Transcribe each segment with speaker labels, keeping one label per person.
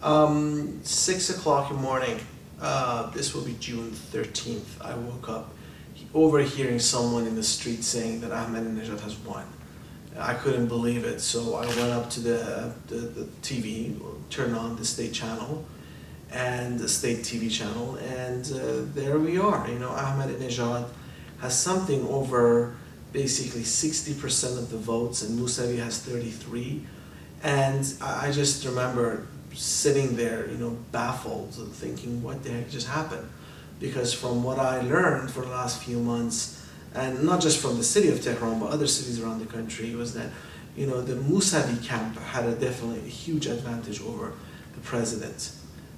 Speaker 1: 6 o'clock in the morning, this will be June 13th, I woke up overhearing someone in the street saying that Ahmadinejad has won. I couldn't believe it, so I went up to the TV, turned on the state channel, and the state TV channel, and there we are. You know, Ahmadinejad has something over basically 60% of the votes, and Mousavi has 33. And I just remember sitting there, you know, baffled, thinking, what the heck just happened? Because from what I learned for the last few months, and not just from the city of Tehran, but other cities around the country, was that, you know, the Mousavi camp had definitely a huge advantage over the president,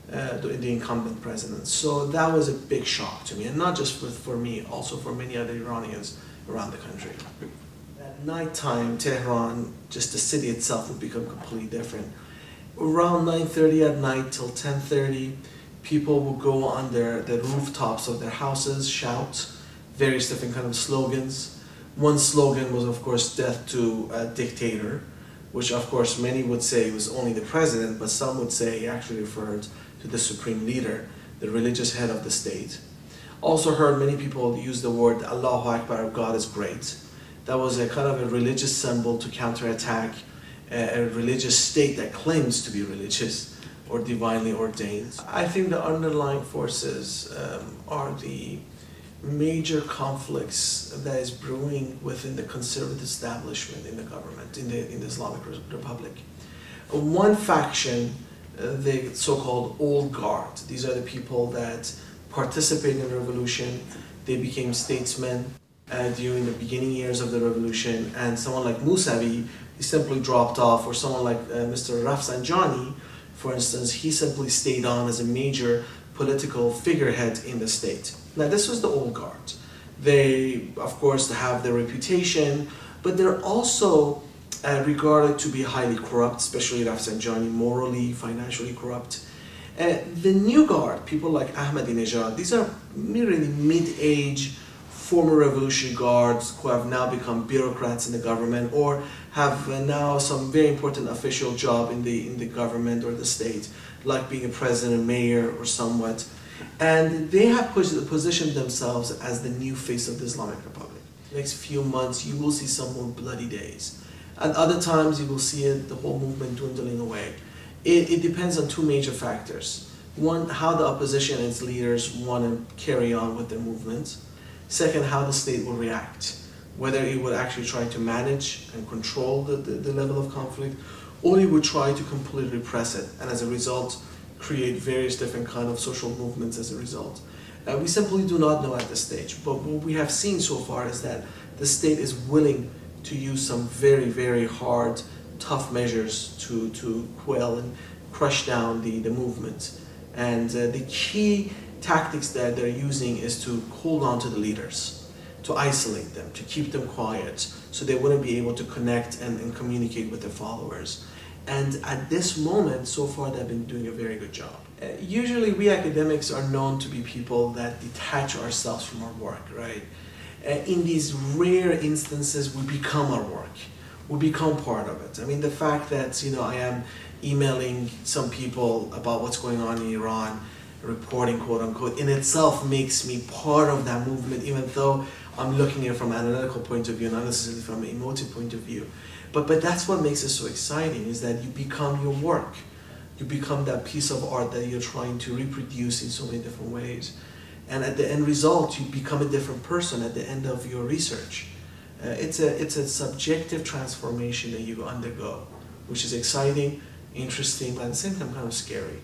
Speaker 1: the incumbent president. So that was a big shock to me, and not just for me, also for many other Iranians around the country. At nighttime, Tehran, just the city itself, would become completely different. Around 9:30 at night till 10:30, people would go on the rooftops of their houses, shout various different kind of slogans. One slogan was, of course, death to a dictator, which of course many would say was only the president, but some would say he actually referred to the supreme leader, the religious head of the state. Also heard many people use the word Allahu Akbar, God is great. That was a kind of a religious symbol to counterattack a religious state that claims to be religious or divinely ordained. I think the underlying forces are the major conflicts that is brewing within the conservative establishment in the government, in the Islamic Republic. One faction, the so-called old guard, these are the people that participated in the revolution. They became statesmen during the beginning years of the revolution, and someone like Mousavi, he simply dropped off, or someone like Mr. Rafsanjani, for instance, he simply stayed on as a major political figurehead in the state. Now, this was the old guard. They, of course, have their reputation, but they're also regarded to be highly corrupt, especially Rafsanjani, morally, financially corrupt. The new guard, people like Ahmadinejad, these are merely mid-age former revolutionary guards who have now become bureaucrats in the government, or have now some very important official job in the government or the state, like being a president, mayor, or somewhat. And they have positioned themselves as the new face of the Islamic Republic. Next few months, you will see some more bloody days. At other times, you will see the whole movement dwindling away. It depends on two major factors. One, how the opposition and its leaders want to carry on with their movements. Second, how the state will react, whether it would actually try to manage and control the level of conflict, or it would try to completely repress it, and as a result, create various different kind of social movements as a result. We simply do not know at this stage, but what we have seen so far is that the state is willing to use some very, very hard, tough measures to quell and crush down the movement. And the key tactics that they're using is to hold on to the leaders, to isolate them, to keep them quiet, so they wouldn't be able to connect and communicate with their followers. And at this moment, so far, they've been doing a very good job. Usually, we academics are known to be people that detach ourselves from our work, right? In these rare instances, we become our work. We become part of it. I mean, the fact that, you know, I am emailing some people about what's going on in Iran, reporting, quote unquote, in itself makes me part of that movement, even though I'm looking at it from an analytical point of view, not necessarily from an emotive point of view. But that's what makes it so exciting, is that you become your work. You become that piece of art that you're trying to reproduce in so many different ways. And at the end result, you become a different person at the end of your research. It's a subjective transformation that you undergo, which is exciting, interesting, but at the same time kind of scary.